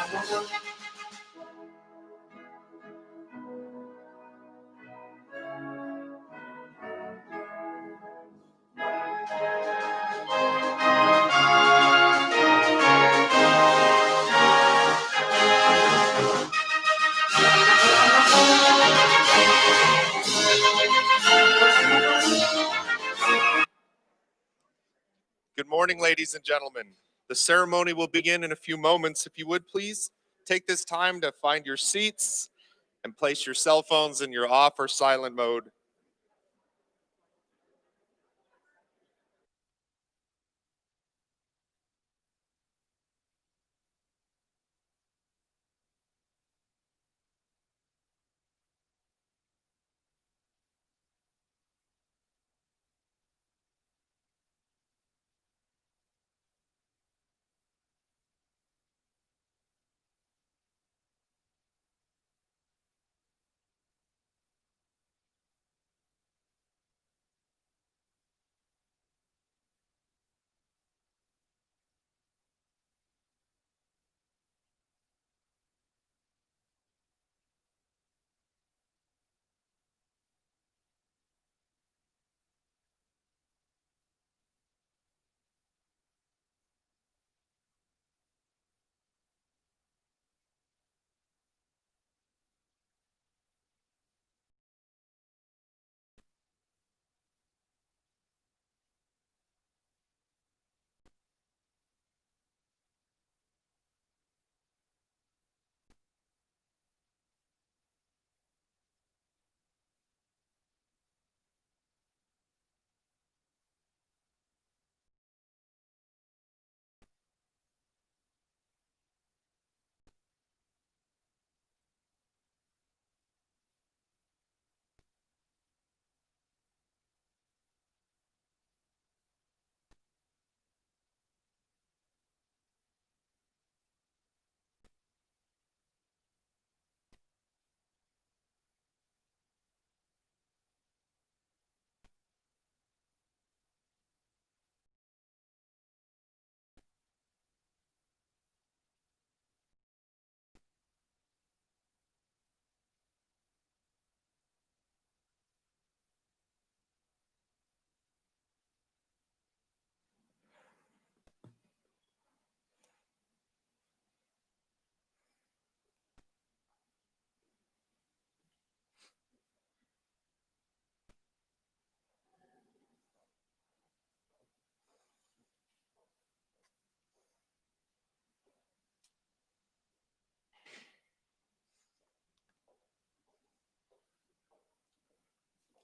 Good morning, ladies and gentlemen. The ceremony will begin in a few moments. If you would please take this time to find your seats and place your cell phones in your off or silent mode.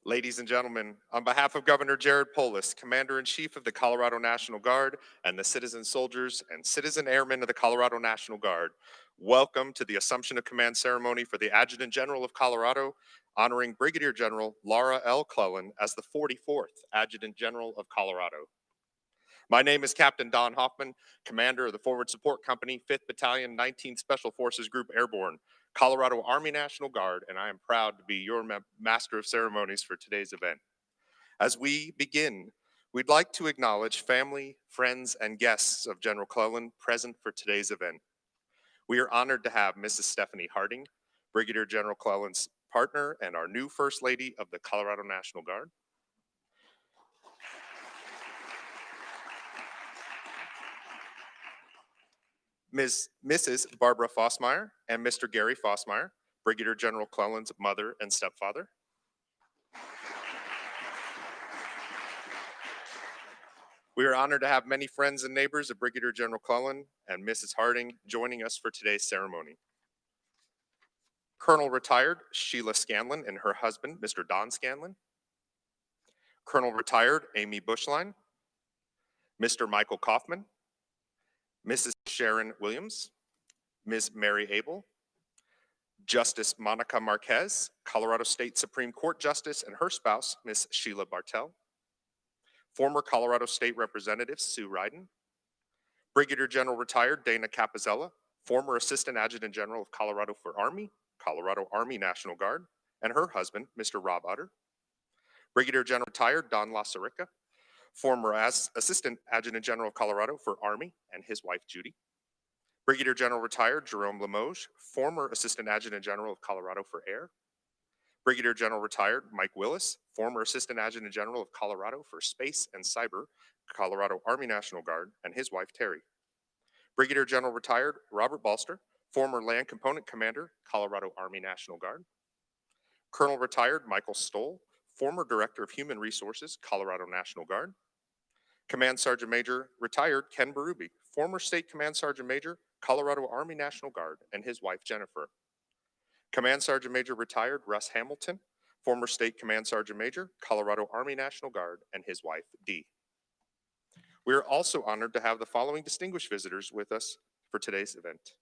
Ladies and gentlemen, on behalf of Governor Jared Polis, Commander-in-Chief of the Colorado National Guard, and the citizen soldiers and citizen airmen of the Colorado National Guard, welcome to the Assumption of Command ceremony for the Adjutant General of Colorado, honoring Brigadier General Laura L. Clellan as the 44th Adjutant General of Colorado. My name is Captain Don Hoffman, Commander of the Forward Support Company, 5th Battalion, 19th Special Forces Group Airborne, Colorado Army National Guard, and I am proud to be your Master of Ceremonies for today's event. As we begin, we'd like to acknowledge family, friends, and guests of General Clellan present for today's event. We are honored to have Mrs. Stephanie Harding, Brigadier General Clellan's partner and our new First Lady of the Colorado National Guard. Mrs. Barbara Fossmeyer and Mr. Gary Fossmeyer, Brigadier General Clellan's mother and stepfather. We are honored to have many friends and neighbors of Brigadier General Clellan and Mrs. Harding joining us for today's ceremony. Colonel Retired Sheila Scanlon and her husband, Mr. Don Scanlon. Colonel Retired Amy Bushline. Mr. Michael Kaufman. Mrs. Sharon Williams. Ms. Mary Abel. Justice Monica Marquez, Colorado State Supreme Court Justice, and her spouse, Ms. Sheila Bartell. Former Colorado State Representative Sue Ryden. Brigadier General Retired Dana Capizella, former Assistant Adjutant General of Colorado Army National Guard, and her husband, Mr. Rob Utter. Brigadier General Retired Don LaSarica, former Assistant Adjutant General of Colorado for Army, and his wife, Judy. Brigadier General Retired Jerome Limoges, former Assistant Adjutant General of Colorado for Air. Brigadier General Retired Mike Willis, former Assistant Adjutant General of Colorado for Space and Cyber, Colorado Army National Guard, and his wife Terry. Brigadier General Retired Robert Balster, former Land Component Commander, Colorado Army National Guard. Colonel Retired Michael Stoll, former Director of Human Resources, Colorado National Guard. Command Sergeant Major Retired Ken Berube, former State Command Sergeant Major, Colorado Army National Guard, and his wife Jennifer. Command Sergeant Major Retired Russ Hamilton, former State Command Sergeant Major, Colorado Army National Guard, and his wife Dee. We are also honored to have the following distinguished visitors with us for today's event.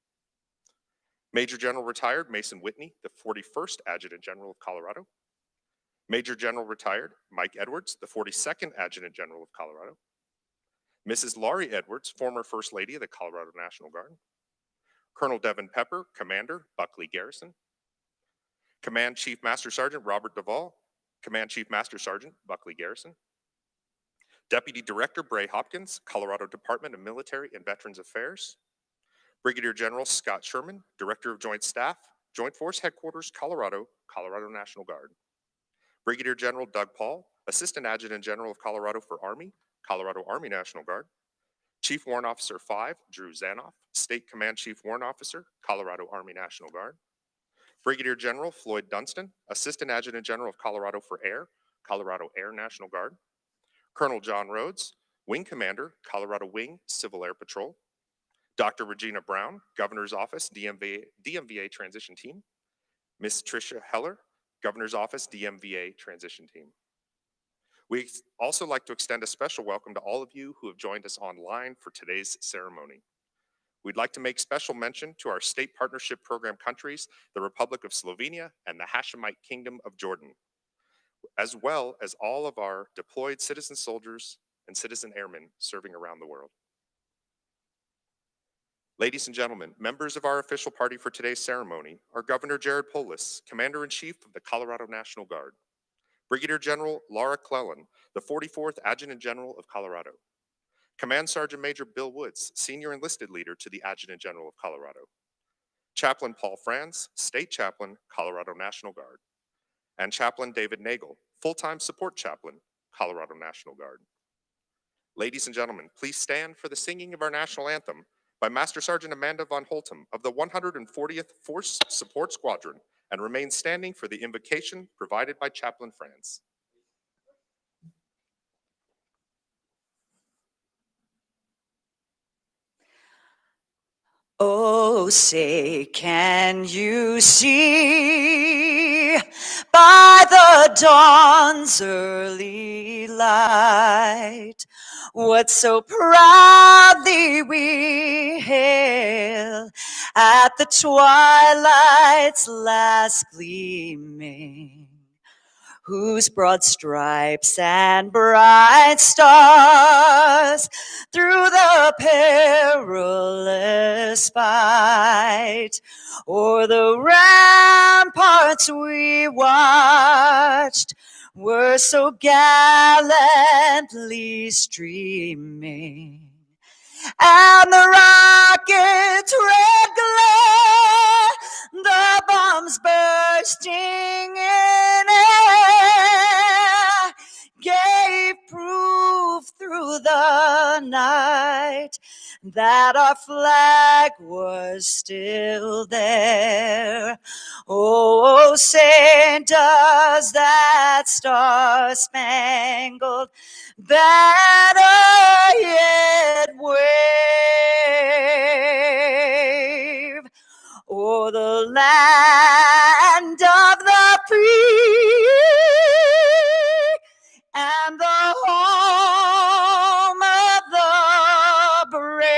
Major General Retired Mason Whitney, the 41st Adjutant General of Colorado. Major General Retired Mike Edwards, the 42nd Adjutant General of Colorado. Mrs. Laurie Edwards, former First Lady of the Colorado National Guard. Colonel Devin Pepper, Commander, Buckley Garrison. Command Chief Master Sergeant Robert Duvall, Command Chief Master Sergeant, Buckley Garrison. Deputy Director Bray Hopkins, Colorado Department of Military and Veterans Affairs. Brigadier General Scott Sherman, Director of Joint Staff, Joint Force Headquarters, Colorado, Colorado National Guard. Brigadier General Doug Paul, Assistant Adjutant General of Colorado for Army, Colorado Army National Guard. Chief Warrant Officer 5, Drew Zanoff, State Command Chief Warrant Officer, Colorado Army National Guard. Brigadier General Floyd Dunstan, Assistant Adjutant General of Colorado for Air, Colorado Air National Guard. Colonel John Rhodes, Wing Commander, Colorado Wing Civil Air Patrol. Dr. Regina Brown, Governor's Office, DMVA Transition Team. Ms. Tricia Heller, Governor's Office, DMVA Transition Team. We'd also like to extend a special welcome to all of you who have joined us online for today's ceremony. We'd like to make special mention to our state partnership program countries, the Republic of Slovenia and the Hashemite Kingdom of Jordan, as well as all of our deployed citizen soldiers and citizen airmen serving around the world. Ladies and gentlemen, members of our official party for today's ceremony are Governor Jared Polis, Commander-in-Chief of the Colorado National Guard, Brigadier General Laura Clellan, the 44th Adjutant General of Colorado, Command Sergeant Major Bill Woods, Senior Enlisted Leader to the Adjutant General of Colorado, Chaplain Paul Franz, State Chaplain, Colorado National Guard, and Chaplain David Nagel, Full-Time Support Chaplain, Colorado National Guard. Ladies and gentlemen, please stand for the singing of our national anthem by Master Sergeant Amanda von Holtum of the 140th Force Support Squadron, and remain standing for the invocation provided by Chaplain Franz. Oh, say, can you see by the dawn's early light what so proudly we hail at the twilight's last gleaming, whose broad stripes and bright stars through the perilous fight o'er the ramparts we watched were so gallantly streaming, and the rocket's red glare, the bombs bursting in air, gave proof through the night that our flag was still there. Oh, say, does that star-spangled banner yet wave o'er the land of the free and the home of the brave?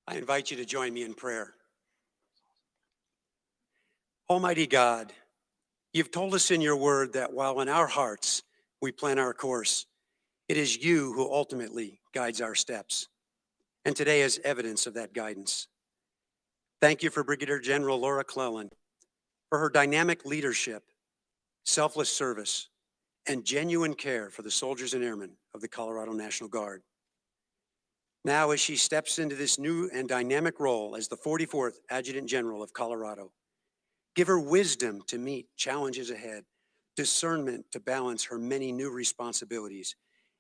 I invite you to join me in prayer. Almighty God, you've told us in your word that while in our hearts we plan our course, it is you who ultimately guides our steps. And today is evidence of that guidance. Thank you for Brigadier General Laura Clellan, for her dynamic leadership, selfless service, and genuine care for the soldiers and airmen of the Colorado National Guard. Now, as she steps into this new and dynamic role as the 44th Adjutant General of Colorado, give her wisdom to meet challenges ahead, discernment to balance her many new responsibilities,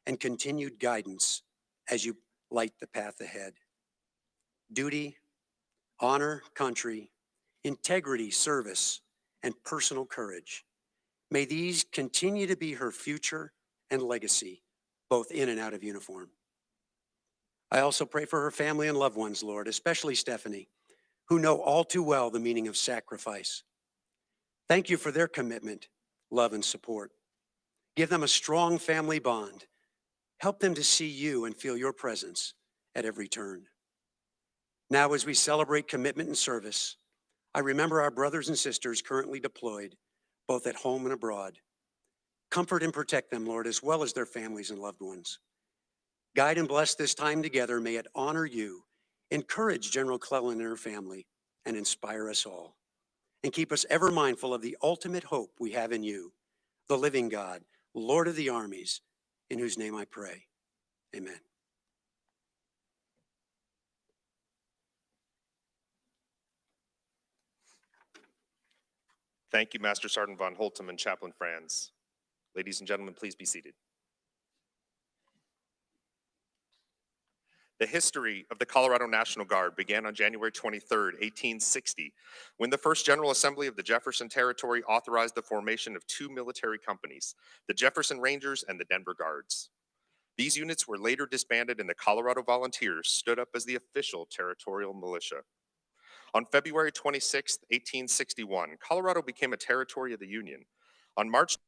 and continued guidance as you light the path ahead. Duty, honor, country, integrity, service, and personal courage. May these continue to be her future and legacy, both in and out of uniform. I also pray for her family and loved ones, Lord, especially Stephanie, who know all too well the meaning of sacrifice. Thank you for their commitment, love, and support. Give them a strong family bond. Help them to see you and feel your presence at every turn. Now, as we celebrate commitment and service, I remember our brothers and sisters currently deployed, both at home and abroad. Comfort and protect them, Lord, as well as their families and loved ones. Guide and bless this time together. May it honor you, encourage General Clellan and her family, and inspire us all. And keep us ever mindful of the ultimate hope we have in you, the living God, Lord of the armies, in whose name I pray. Amen. Thank you, Master Sergeant von Holtum and Chaplain Franz. Ladies and gentlemen, please be seated. The history of the Colorado National Guard began on January 23, 1860, when the First General Assembly of the Jefferson Territory authorized the formation of two military companies, the Jefferson Rangers and the Denver Guards. These units were later disbanded and the Colorado Volunteers stood up as the official territorial militia. On February 26, 1861, Colorado became a territory of the Union. On March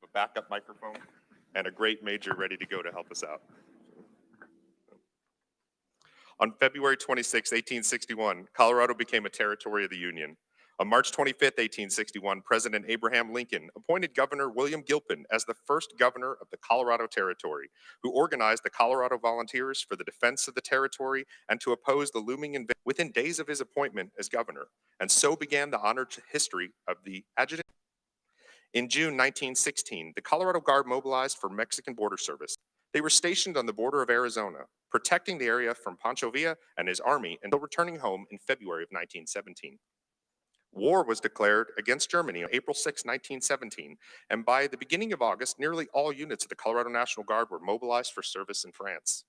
a backup microphone and a great major ready to go to help us out. On February 26, 1861, Colorado became a territory of the Union. On March 25, 1861, President Abraham Lincoln appointed Governor William Gilpin as the first governor of the Colorado Territory, who organized the Colorado Volunteers for the defense of the territory and to oppose the looming invasion within days of his appointment as governor. And so began the honored history of the Adjutant. In June 1916, the Colorado Guard mobilized for Mexican border service. They were stationed on the border of Arizona, protecting the area from Pancho Villa and his army until returning home in February of 1917. War was declared against Germany on April 6, 1917, and by the beginning of August, nearly all units of the Colorado National Guard were mobilized for service in France.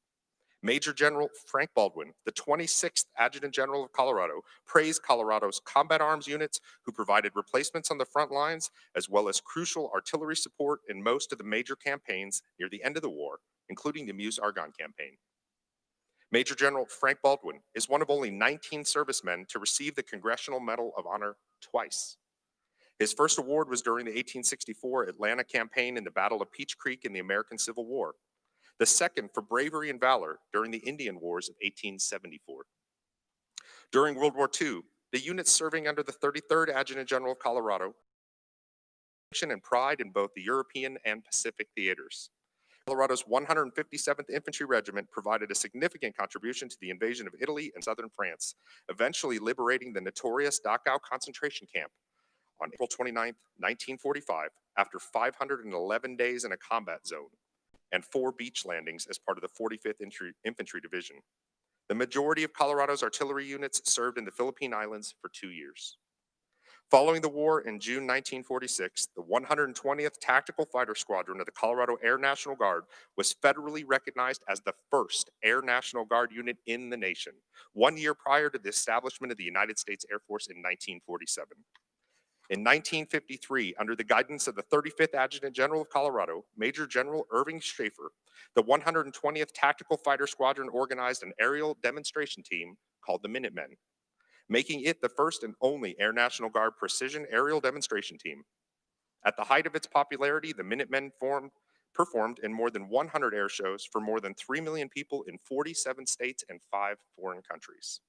Major General Frank Baldwin, the 26th Adjutant General of Colorado, praised Colorado's combat arms units who provided replacements on the front lines, as well as crucial artillery support in most of the major campaigns near the end of the war, including the Meuse-Argonne campaign. Major General Frank Baldwin is one of only 19 servicemen to receive the Congressional Medal of Honor twice. His first award was during the 1864 Atlanta campaign in the Battle of Peach Creek in the American Civil War. The second for bravery and valor during the Indian Wars of 1874. During World War II, the units serving under the 33rd Adjutant General of Colorado and pride in both the European and Pacific theaters. Colorado's 157th Infantry Regiment provided a significant contribution to the invasion of Italy and southern France, eventually liberating the notorious Dachau concentration camp on April 29, 1945, after 511 days in a combat zone and 4 beach landings as part of the 45th Infantry Division. The majority of Colorado's artillery units served in the Philippine Islands for 2 years. Following the war in June 1946, the 120th Tactical Fighter Squadron of the Colorado Air National Guard was federally recognized as the first Air National Guard unit in the nation, 1 year prior to the establishment of the United States Air Force in 1947. In 1953, under the guidance of the 35th Adjutant General of Colorado, Major General Irving Schaefer, the 120th Tactical Fighter Squadron organized an aerial demonstration team called the Minutemen, making it the first and only Air National Guard precision aerial demonstration team. At the height of its popularity, the Minutemen formed performed in more than 100 air shows for more than 3 million people in 47 states and 5 foreign countries.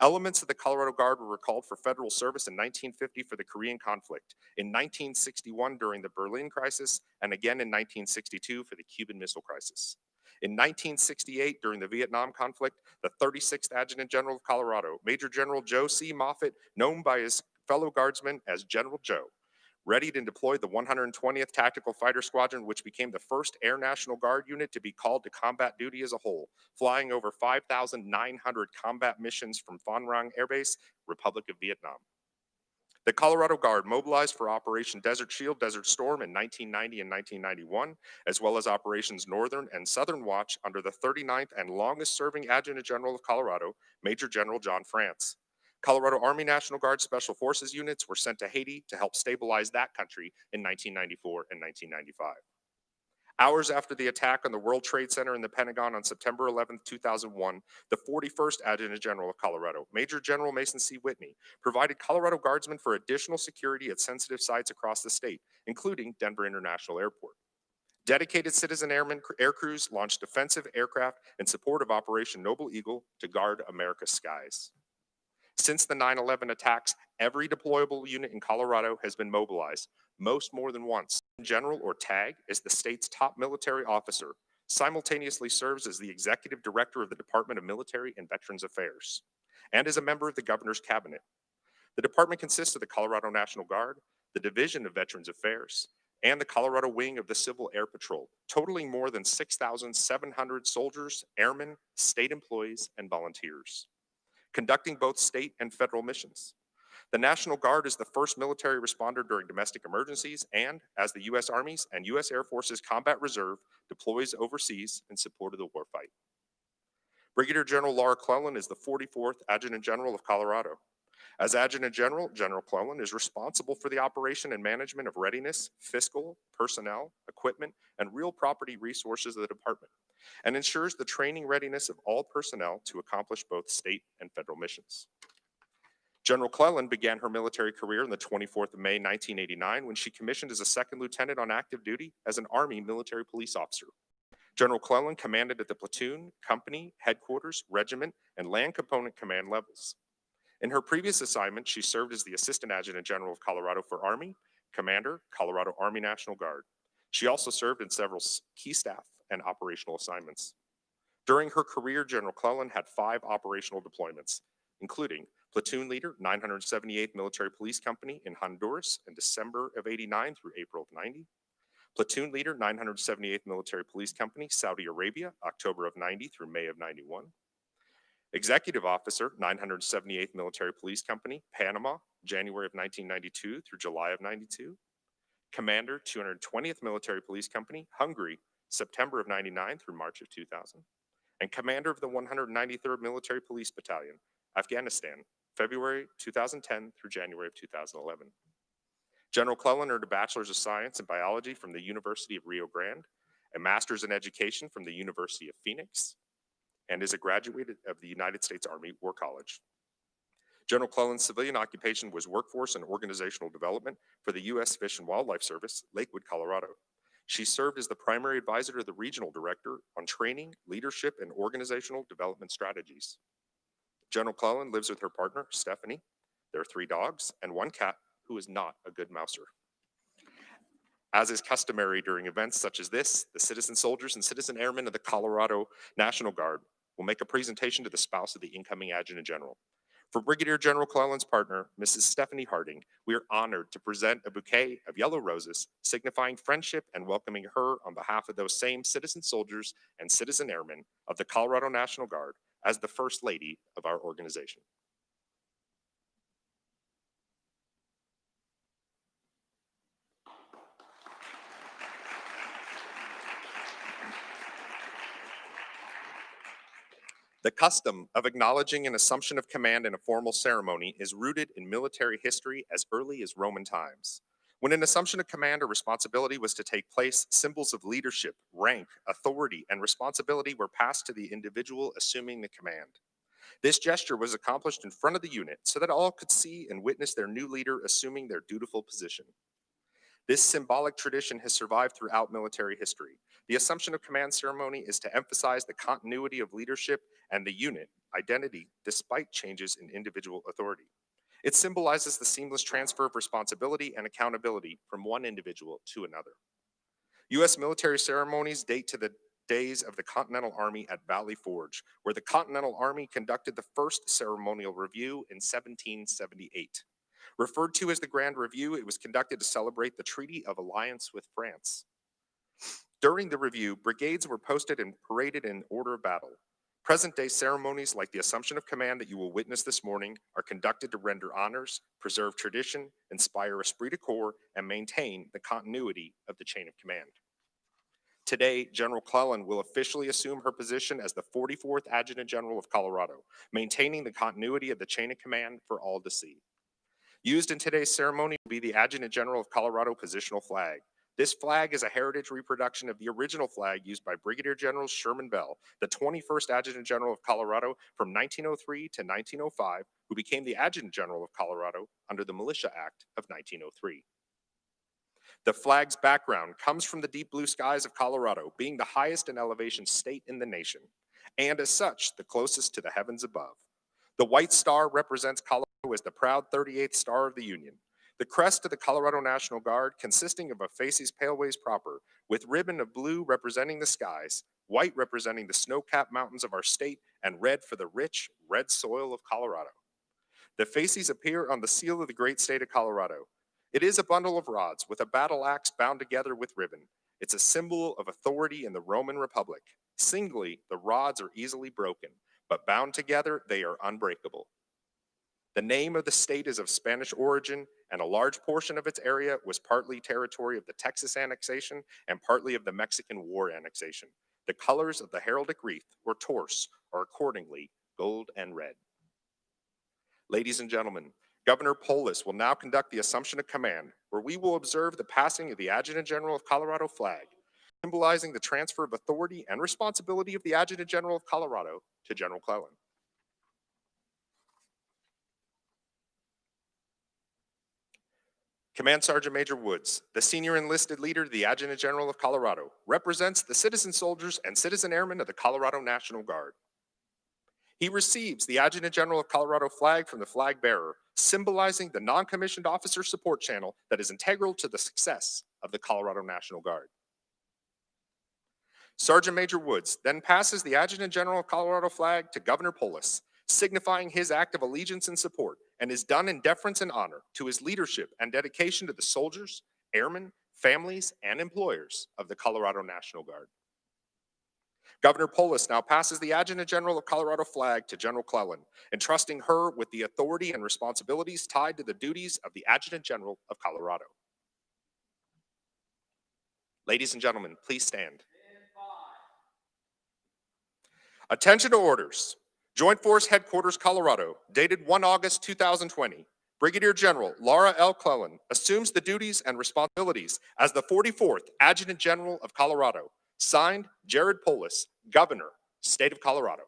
Elements of the Colorado Guard were recalled for federal service in 1950 for the Korean conflict, in 1961 during the Berlin crisis, and again in 1962 for the Cuban Missile Crisis. In 1968, during the Vietnam conflict, the 36th Adjutant General of Colorado, Major General Joe C. Moffett, known by his fellow guardsmen as General Joe, readied and deployed the 120th Tactical Fighter Squadron, which became the first Air National Guard unit to be called to combat duty as a whole, flying over 5,900 combat missions from Phan Rang Air Base, Republic of Vietnam. The Colorado Guard mobilized for Operation Desert Shield, Desert Storm in 1990 and 1991, as well as Operations Northern and Southern Watch under the 39th and longest serving Adjutant General of Colorado, Major General John France. Colorado Army National Guard Special Forces units were sent to Haiti to help stabilize that country in 1994 and 1995. Hours after the attack on the World Trade Center in the Pentagon on September 11, 2001, the 41st Adjutant General of Colorado, Major General Mason C. Whitney, provided Colorado Guardsmen for additional security at sensitive sites across the state, including Denver International Airport. Dedicated citizen airmen air crews launched defensive aircraft in support of Operation Noble Eagle to guard America's skies. Since the 9/11 attacks, every deployable unit in Colorado has been mobilized, most more than once. General, or TAG, is the state's top military officer, simultaneously serves as the executive director of the Department of Military and Veterans Affairs, and is a member of the governor's cabinet. The department consists of the Colorado National Guard, the Division of Veterans Affairs, and the Colorado Wing of the Civil Air Patrol, totaling more than 6,700 soldiers, airmen, state employees, and volunteers, conducting both state and federal missions. The National Guard is the first military responder during domestic emergencies and, as the U.S. Army's and U.S. Air Force's Combat Reserve deploys overseas in support of the warfight. Brigadier General Laura Clellan is the 44th Adjutant General of Colorado. As Adjutant General, General Clellan is responsible for the operation and management of readiness, fiscal, personnel, equipment, and real property resources of the department, and ensures the training readiness of all personnel to accomplish both state and federal missions. General Clellan began her military career on the 24th of May, 1989, when she commissioned as a second lieutenant on active duty as an Army military police officer. General Clellan commanded at the platoon, company, headquarters, regiment, and land component command levels. In her previous assignment, she served as the Assistant Adjutant General of Colorado for Army, Commander, Colorado Army National Guard. She also served in several key staff and operational assignments. During her career, General Clellan had 5 operational deployments, including platoon leader, 978th Military Police Company in Honduras in December of 89 through April of 90. Platoon leader, 978th Military Police Company, Saudi Arabia, October of 90 through May of 91. Executive officer, 978th Military Police Company, Panama, January of 1992 through July of 92. Commander, 220th Military Police Company, Hungary, September of 99 through March of 2000. And commander of the 193rd Military Police Battalion, Afghanistan, February 2010 through January of 2011. General Clellan earned a Bachelor's of Science in Biology from the University of Rio Grande, a Master's in Education from the University of Phoenix, and is a graduate of the United States Army War College. General Clellan's civilian occupation was workforce and organizational development for the U.S. Fish and Wildlife Service, Lakewood, Colorado. She served as the primary advisor to the regional director on training, leadership, and organizational development strategies. General Clellan lives with her partner, Stephanie, their 3 dogs, and 1 cat who is not a good mouser. As is customary during events such as this, the citizen soldiers and citizen airmen of the Colorado National Guard will make a presentation to the spouse of the incoming Adjutant General. For Brigadier General Clellan's partner, Mrs. Stephanie Harding, we are honored to present a bouquet of yellow roses, signifying friendship and welcoming her on behalf of those same citizen soldiers and citizen airmen of the Colorado National Guard as the First Lady of our organization. The custom of acknowledging an assumption of command in a formal ceremony is rooted in military history as early as Roman times. When an assumption of command or responsibility was to take place, symbols of leadership, rank, authority, and responsibility were passed to the individual assuming the command. This gesture was accomplished in front of the unit so that all could see and witness their new leader assuming their dutiful position. This symbolic tradition has survived throughout military history. The Assumption of Command ceremony is to emphasize the continuity of leadership and the unit identity despite changes in individual authority. It symbolizes the seamless transfer of responsibility and accountability from one individual to another. U.S. military ceremonies date to the days of the Continental Army at Valley Forge, where the Continental Army conducted the first ceremonial review in 1778. Referred to as the Grand Review, it was conducted to celebrate the Treaty of Alliance with France. During the review, brigades were posted and paraded in order of battle. Present-day ceremonies like the Assumption of Command that you will witness this morning are conducted to render honors, preserve tradition, inspire esprit de corps, and maintain the continuity of the chain of command. Today, General Clellan will officially assume her position as the 44th Adjutant General of Colorado, maintaining the continuity of the chain of command for all to see. Used in today's ceremony will be the Adjutant General of Colorado positional flag. This flag is a heritage reproduction of the original flag used by Brigadier General Sherman Bell, the 21st Adjutant General of Colorado from 1903 to 1905, who became the Adjutant General of Colorado under the Militia Act of 1903. The flag's background comes from the deep blue skies of Colorado, being the highest in elevation state in the nation, and as such, the closest to the heavens above. The white star represents Colorado as the proud 38th star of the Union. The crest of the Colorado National Guard, consisting of a facies paleways proper, with ribbon of blue representing the skies, white representing the snow-capped mountains of our state, and red for the rich, red soil of Colorado. The facies appear on the seal of the great state of Colorado. It is a bundle of rods with a battle axe bound together with ribbon. It's a symbol of authority in the Roman Republic. Singly, the rods are easily broken, but bound together, they are unbreakable. The name of the state is of Spanish origin, and a large portion of its area was partly territory of the Texas annexation and partly of the Mexican War annexation. The colors of the heraldic wreath, or torse, are accordingly gold and red. Ladies and gentlemen, Governor Polis will now conduct the Assumption of Command, where we will observe the passing of the Adjutant General of Colorado flag, symbolizing the transfer of authority and responsibility of the Adjutant General of Colorado to General Clellan. Command Sergeant Major Woods, the senior enlisted leader, the Adjutant General of Colorado, represents the citizen soldiers and citizen airmen of the Colorado National Guard. He receives the Adjutant General of Colorado flag from the flag bearer, symbolizing the non-commissioned officer support channel that is integral to the success of the Colorado National Guard. Sergeant Major Woods then passes the Adjutant General of Colorado flag to Governor Polis, signifying his act of allegiance and support, and is done in deference and honor to his leadership and dedication to the soldiers, airmen, families, and employers of the Colorado National Guard. Governor Polis now passes the Adjutant General of Colorado flag to General Clellan, entrusting her with the authority and responsibilities tied to the duties of the Adjutant General of Colorado. Ladies and gentlemen, please stand. Attention to orders. Joint Force Headquarters, Colorado, dated 1 August 2020. Brigadier General Laura L. Clellan assumes the duties and responsibilities as the 44th Adjutant General of Colorado. Signed, Jared Polis, Governor, State of Colorado.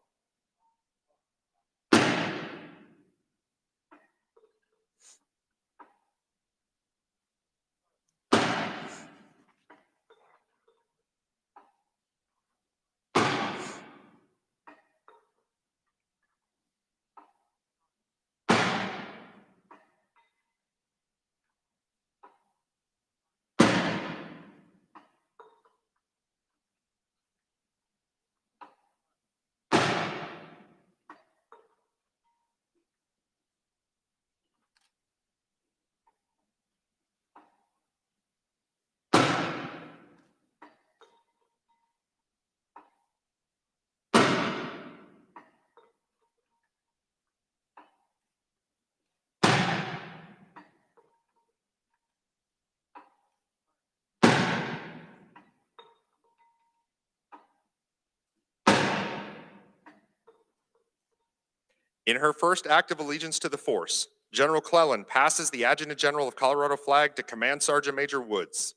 In her first act of allegiance to the force, General Clellan passes the Adjutant General of Colorado flag to Command Sergeant Major Woods.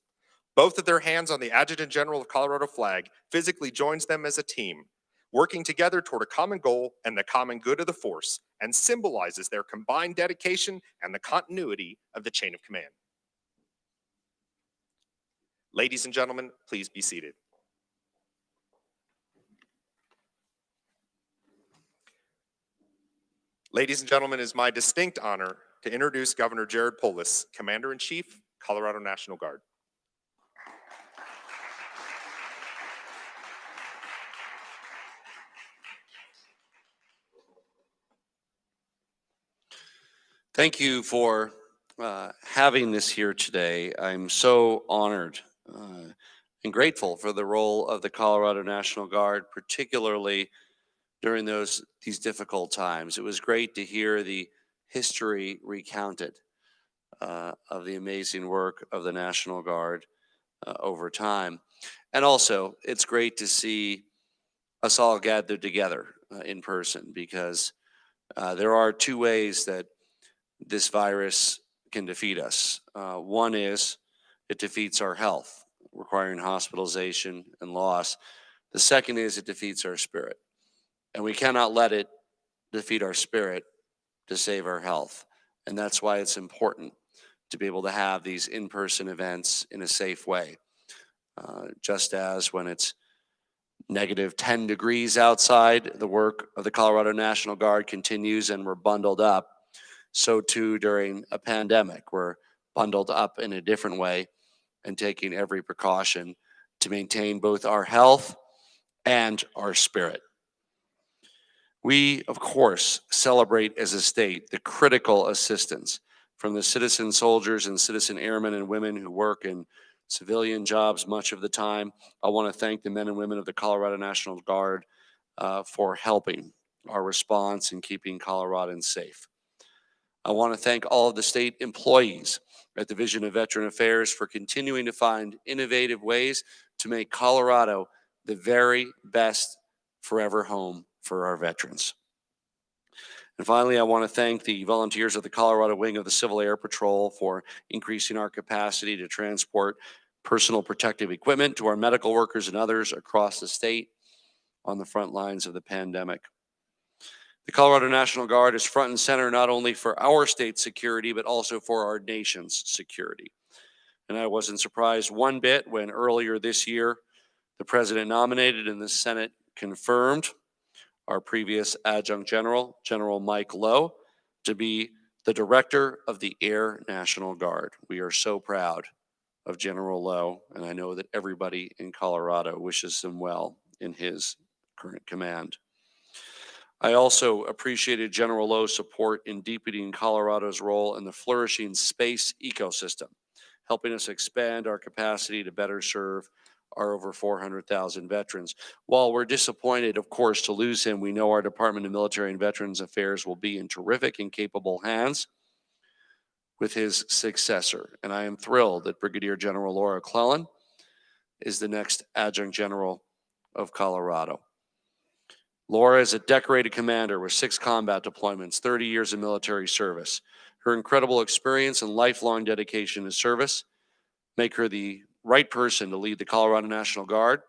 Both of their hands on the Adjutant General of Colorado flag physically joins them as a team, working together toward a common goal and the common good of the force, and symbolizes their combined dedication and the continuity of the chain of command. Ladies and gentlemen, please be seated. Ladies and gentlemen, it is my distinct honor to introduce Governor Jared Polis, Commander-in-Chief, Colorado National Guard. Thank you for having this here today. I'm so honored and grateful for the role of the Colorado National Guard, particularly during these difficult times. It was great to hear the history recounted of the amazing work of the National Guard over time. And also, it's great to see us all gathered together in person, because there are two ways that this virus can defeat us. One is it defeats our health, requiring hospitalization and loss. The second is it defeats our spirit. And we cannot let it defeat our spirit to save our health. And that's why it's important to be able to have these in-person events in a safe way. Just as when it's negative 10 degrees outside, the work of the Colorado National Guard continues and we're bundled up. So too during a pandemic, we're bundled up in a different way and taking every precaution to maintain both our health and our spirit. We, of course, celebrate as a state the critical assistance from the citizen soldiers and citizen airmen and women who work in civilian jobs much of the time. I want to thank the men and women of the Colorado National Guard for helping our response and keeping Coloradans safe. I want to thank all of the state employees at the Division of Veteran Affairs for continuing to find innovative ways to make Colorado the very best forever home for our veterans. And finally, I want to thank the volunteers of the Colorado Wing of the Civil Air Patrol for increasing our capacity to transport personal protective equipment to our medical workers and others across the state on the front lines of the pandemic. The Colorado National Guard is front and center not only for our state's security, but also for our nation's security. And I wasn't surprised one bit when earlier this year, the president nominated and the Senate confirmed our previous Adjutant General, General Mike Lowe, to be the director of the Air National Guard. We are so proud of General Lowe, and I know that everybody in Colorado wishes him well in his current command. I also appreciated General Lowe's support in deepening Colorado's role in the flourishing space ecosystem, helping us expand our capacity to better serve our over 400,000 veterans. While we're disappointed, of course, to lose him, we know our Department of Military and Veterans Affairs will be in terrific and capable hands with his successor. And I am thrilled that Brigadier General Laura Clellan is the next Adjutant General of Colorado. Laura is a decorated commander with 6 combat deployments, 30 years of military service. Her incredible experience and lifelong dedication to service make her the right person to lead the Colorado National Guard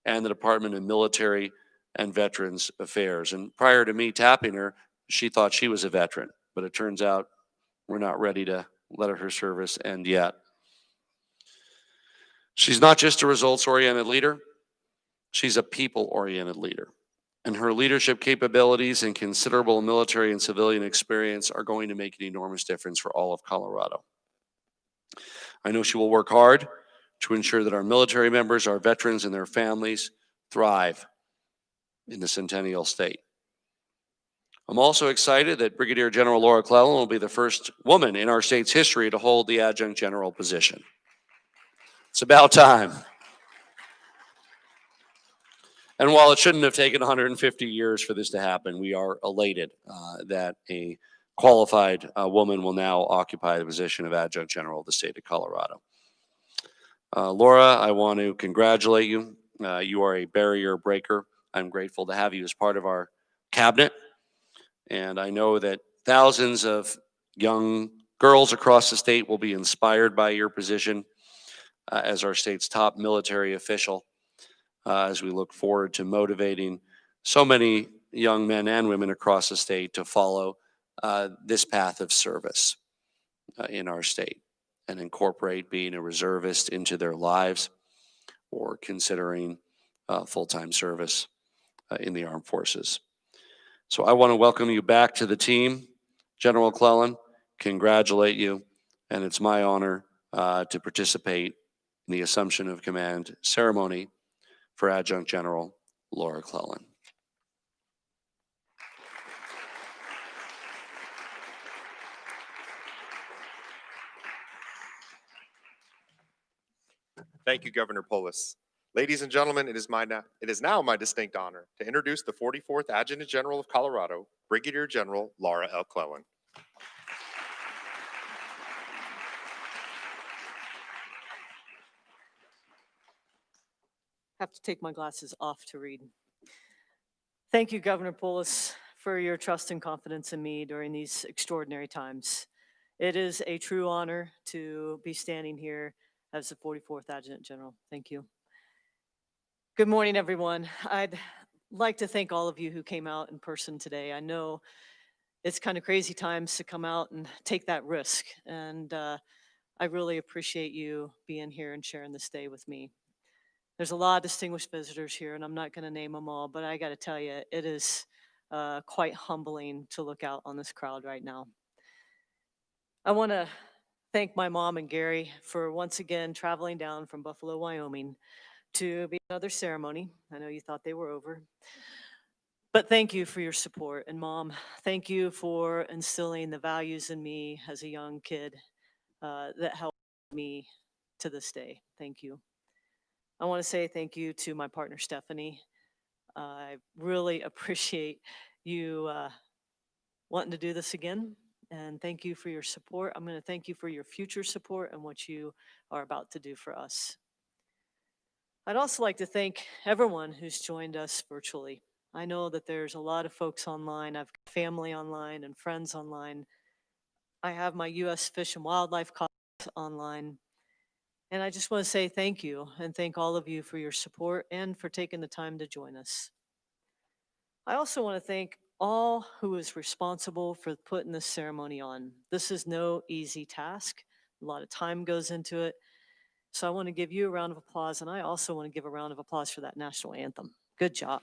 and the Department of Military and Veterans Affairs. And prior to me tapping her, she thought she was a veteran, but it turns out we're not ready to let her service end yet. She's not just a results-oriented leader, she's a people-oriented leader. And her leadership capabilities and considerable military and civilian experience are going to make an enormous difference for all of Colorado. I know she will work hard to ensure that our military members, our veterans, and their families thrive in the Centennial State. I'm also excited that Brigadier General Laura Clellan will be the first woman in our state's history to hold the Adjutant General position. It's about time. And while it shouldn't have taken 150 years for this to happen, we are elated that a qualified woman will now occupy the position of Adjutant General of the state of Colorado. Laura, I want to congratulate you. You are a barrier breaker. I'm grateful to have you as part of our cabinet. And I know that thousands of young girls across the state will be inspired by your position as our state's top military official. As we look forward to motivating so many young men and women across the state to follow this path of service in our state. and incorporate being a reservist into their lives or considering full-time service in the armed forces. So I want to welcome you back to the team. General McClellan, congratulate you, and it's my honor to participate in the Assumption of Command ceremony for Adjunct General Laura Clellan. Thank you, Governor Polis. Ladies and gentlemen, it is now my distinct honor to introduce the 44th Adjutant General of Colorado, Brigadier General Laura L. Clellan. Have to take my glasses off to read. Thank you, Governor Polis, for your trust and confidence in me during these extraordinary times. It is a true honor to be standing here as the 44th Adjutant General. Thank you. Good morning, everyone. I'd like to thank all of you who came out in person today. I know it's kind of crazy times to come out and take that risk, and I really appreciate you being here and sharing this day with me. There's a lot of distinguished visitors here, and I'm not going to name them all, but I got to tell you, it is quite humbling to look out on this crowd right now. I want to thank my mom and Gary for once again traveling down from Buffalo, Wyoming to be another ceremony. I know you thought they were over. But thank you for your support. And Mom, thank you for instilling the values in me as a young kid that helped me to this day. Thank you. I want to say thank you to my partner, Stephanie. I really appreciate you wanting to do this again. And thank you for your support. I'm going to thank you for your future support and what you are about to do for us. I'd also like to thank everyone who's joined us virtually. I know that there's a lot of folks online. I've got family online and friends online. I have my U.S. Fish and Wildlife colleagues online. And I just want to say thank you and thank all of you for your support and for taking the time to join us. I also want to thank all who is responsible for putting this ceremony on. This is no easy task. A lot of time goes into it. So I want to give you a round of applause, and I also want to give a round of applause for that national anthem. Good job.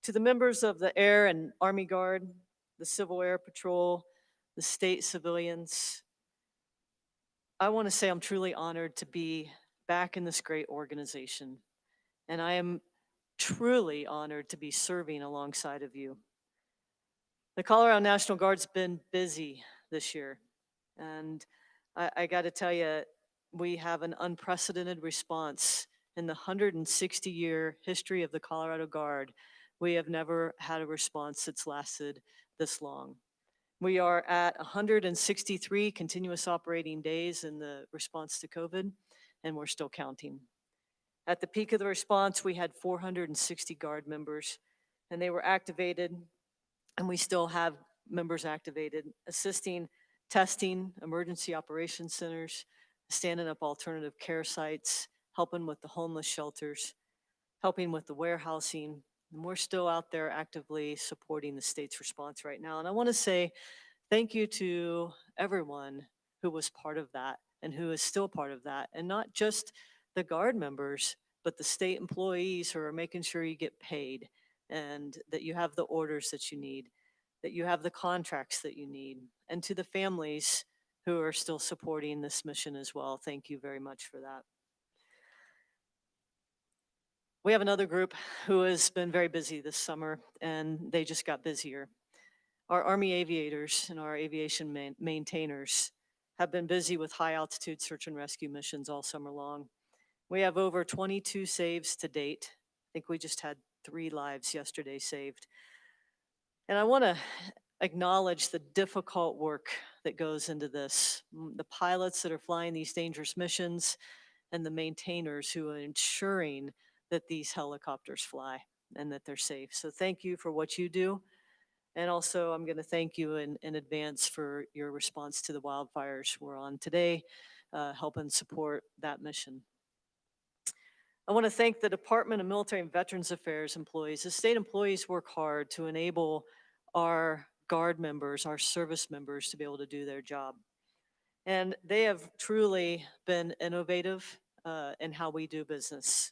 To the members of the Air and Army Guard, the Civil Air Patrol, the state civilians, I want to say I'm truly honored to be back in this great organization. And I am truly honored to be serving alongside of you. The Colorado National Guard's been busy this year. And I got to tell you, we have an unprecedented response. In the 160-year history of the Colorado Guard, we have never had a response that's lasted this long. We are at 163 continuous operating days in the response to COVID, and we're still counting. At the peak of the response, we had 460 Guard members, and they were activated, and we still have members activated, assisting testing, emergency operations centers, standing up alternative care sites, helping with the homeless shelters, helping with the warehousing. And we're still out there actively supporting the state's response right now. And I want to say thank you to everyone who was part of that and who is still part of that. And not just the Guard members, but the state employees who are making sure you get paid and that you have the orders that you need, that you have the contracts that you need. And to the families who are still supporting this mission as well, thank you very much for that. We have another group who has been very busy this summer, and they just got busier. Our Army Aviators and our aviation maintainers have been busy with high altitude search and rescue missions all summer long. We have over 22 saves to date. I think we just had 3 lives yesterday saved. And I want to acknowledge the difficult work that goes into this. The pilots that are flying these dangerous missions and the maintainers who are ensuring that these helicopters fly and that they're safe. So thank you for what you do. And also I'm going to thank you in advance for your response to the wildfires we're on today, helping support that mission. I want to thank the Department of Military and Veterans Affairs employees. The state employees work hard to enable our Guard members, our service members to be able to do their job. And they have truly been innovative in how we do business.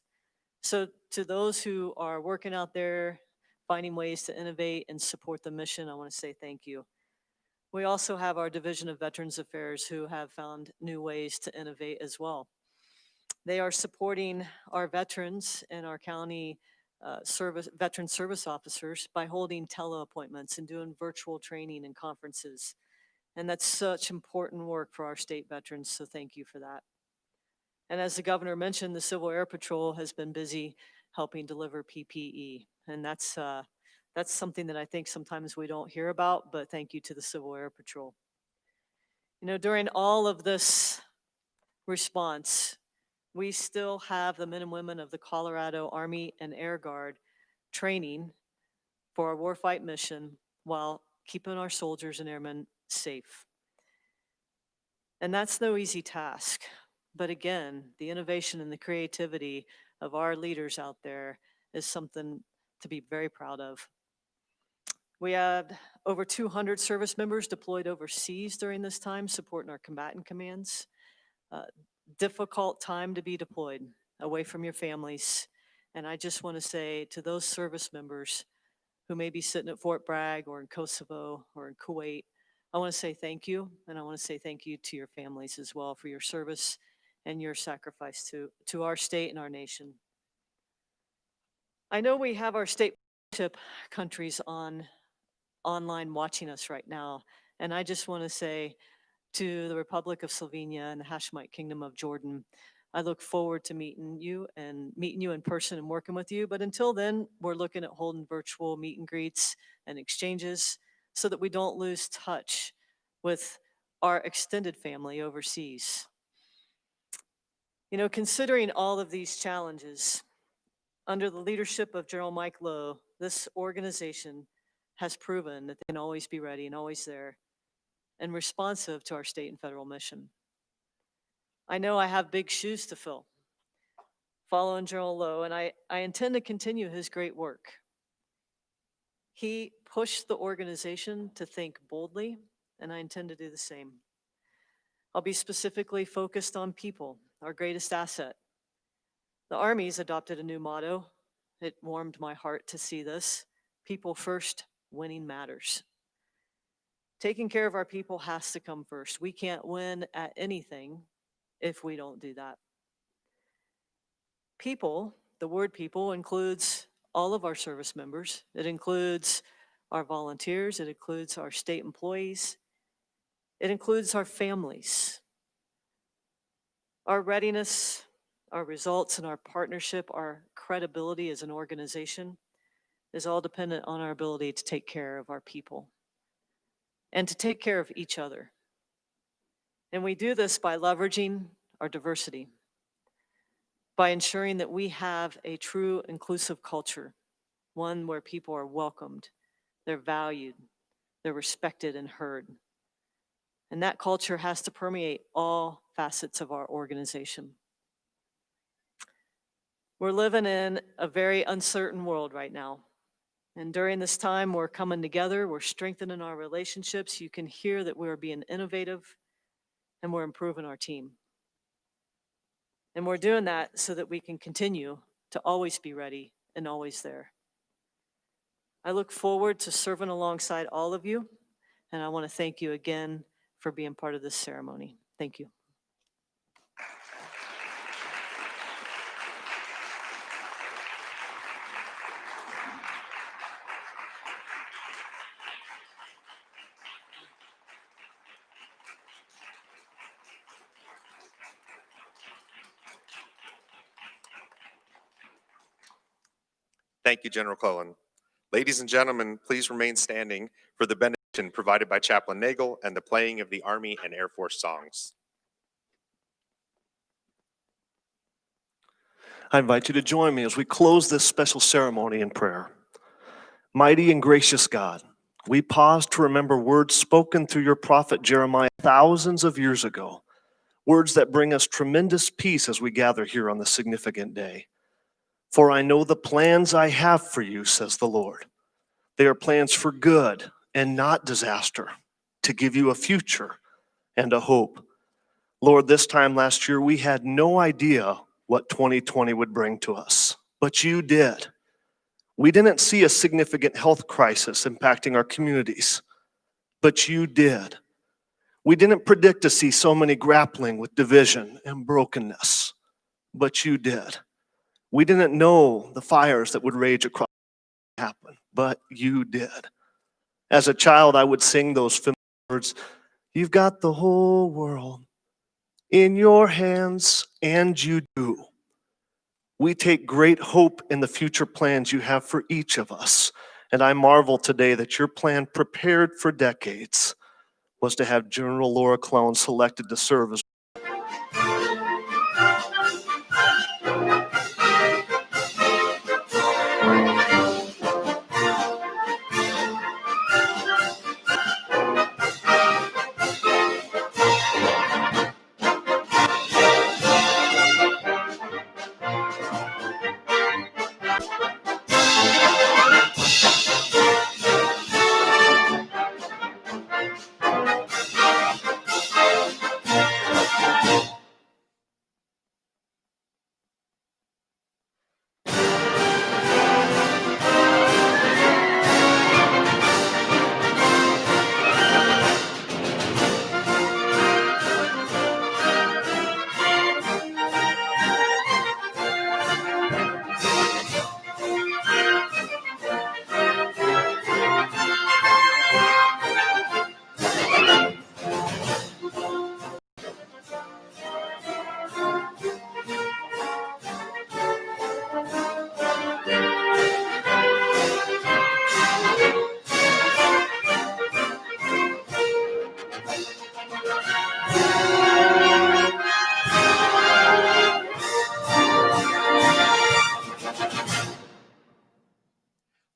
So to those who are working out there, finding ways to innovate and support the mission, I want to say thank you. We also have our Division of Veterans Affairs who have found new ways to innovate as well. They are supporting our veterans and our county veteran service officers by holding tele-appointments and doing virtual training and conferences. And that's such important work for our state veterans, so thank you for that. And as the governor mentioned, the Civil Air Patrol has been busy helping deliver PPE. And that's something that I think sometimes we don't hear about, but thank you to the Civil Air Patrol. You know, during all of this response, we still have the men and women of the Colorado Army and Air Guard training for our warfight mission while keeping our soldiers and airmen safe. And that's no easy task. But again, the innovation and the creativity of our leaders out there is something to be very proud of. We had over 200 service members deployed overseas during this time, supporting our combatant commands. Difficult time to be deployed away from your families. And I just want to say to those service members who may be sitting at Fort Bragg or in Kosovo or in Kuwait, I want to say thank you. And I want to say thank you to your families as well for your service and your sacrifice to our state and our nation. I know we have our state countries online watching us right now. And I just want to say to the Republic of Slovenia and the Hashemite Kingdom of Jordan, I look forward to meeting you in person and working with you. But until then, we're looking at holding virtual meet and greets and exchanges so that we don't lose touch with our extended family overseas. You know, considering all of these challenges, under the leadership of General Mike Lowe, this organization has proven that they can always be ready and always there and responsive to our state and federal mission. I know I have big shoes to fill following General Lowe, and I intend to continue his great work. He pushed the organization to think boldly, and I intend to do the same. I'll be specifically focused on people, our greatest asset. The Army's adopted a new motto. It warmed my heart to see this. People first, winning matters. Taking care of our people has to come first. We can't win at anything if we don't do that. People, the word people, includes all of our service members. It includes our volunteers. It includes our state employees. It includes our families. Our readiness, our results, and our partnership, our credibility as an organization is all dependent on our ability to take care of our people and to take care of each other. And we do this by leveraging our diversity, by ensuring that we have a true inclusive culture, one where people are welcomed, they're valued, they're respected and heard. And that culture has to permeate all facets of our organization. We're living in a very uncertain world right now. And during this time, we're coming together, we're strengthening our relationships. You can hear that we're being innovative and we're improving our team. And we're doing that so that we can continue to always be ready and always there. I look forward to serving alongside all of you, and I want to thank you again for being part of this ceremony. Thank you. Thank you, General Cullen. Ladies and gentlemen, please remain standing for the benediction provided by Chaplain Nagel and the playing of the Army and Air Force songs. I invite you to join me as we close this special ceremony in prayer. Mighty and gracious God, we pause to remember words spoken through your prophet Jeremiah thousands of years ago, words that bring us tremendous peace as we gather here on this significant day. For I know the plans I have for you, says the Lord. They are plans for good and not disaster, to give you a future and a hope. Lord, this time last year, we had no idea what 2020 would bring to us, but you did. We didn't see a significant health crisis impacting our communities, but you did. We didn't predict to see so many grappling with division and brokenness, but you did. We didn't know the fires that would rage across happen, but you did. As a child, I would sing those familiar words, you've got the whole world in your hands, and you do. We take great hope in the future plans you have for each of us. And I marvel today that your plan, prepared for decades, was to have General Laura Clone selected to serve as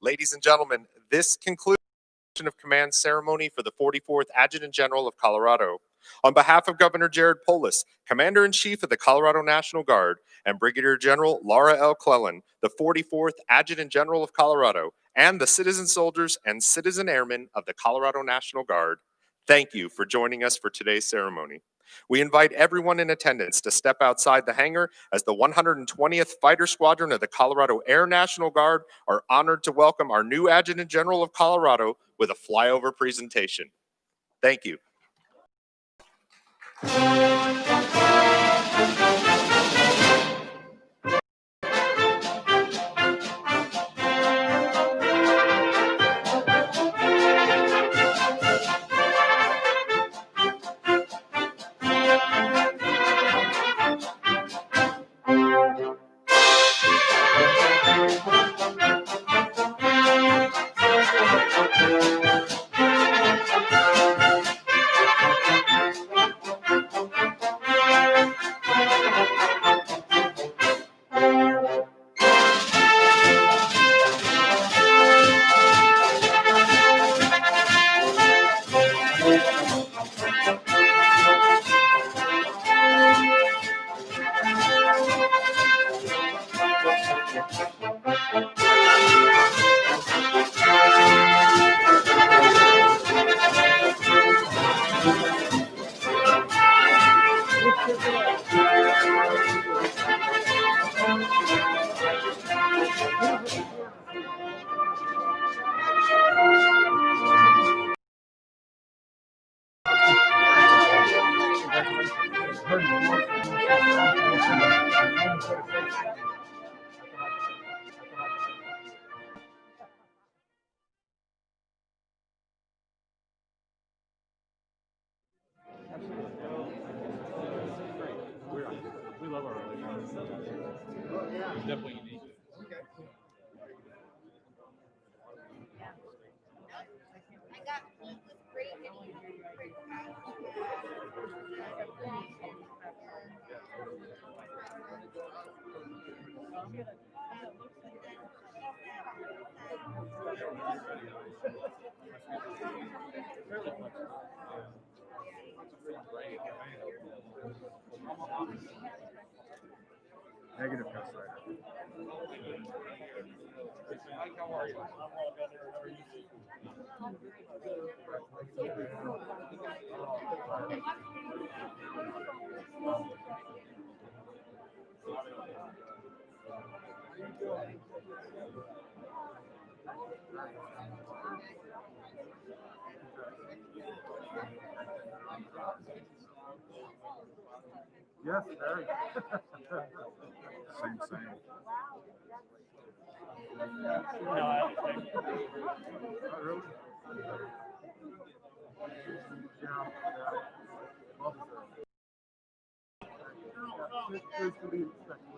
Ladies and gentlemen, this concludes the of command ceremony for the 44th Adjutant General of Colorado. On behalf of Governor Jared Polis, Commander-in-Chief of the Colorado National Guard, and Brigadier General Laura L. Clellan, the 44th Adjutant General of Colorado, and the citizen soldiers and citizen airmen of the Colorado National Guard, thank you for joining us for today's ceremony. We invite everyone in attendance to step outside the hangar as the 120th Fighter Squadron of the Colorado Air National Guard are honored to welcome our new Adjutant General of Colorado with a flyover presentation. Thank you. Negative Ghost Rider. Yes, very. Same. Oh, really? Yeah. Well deserved. It's to be expected.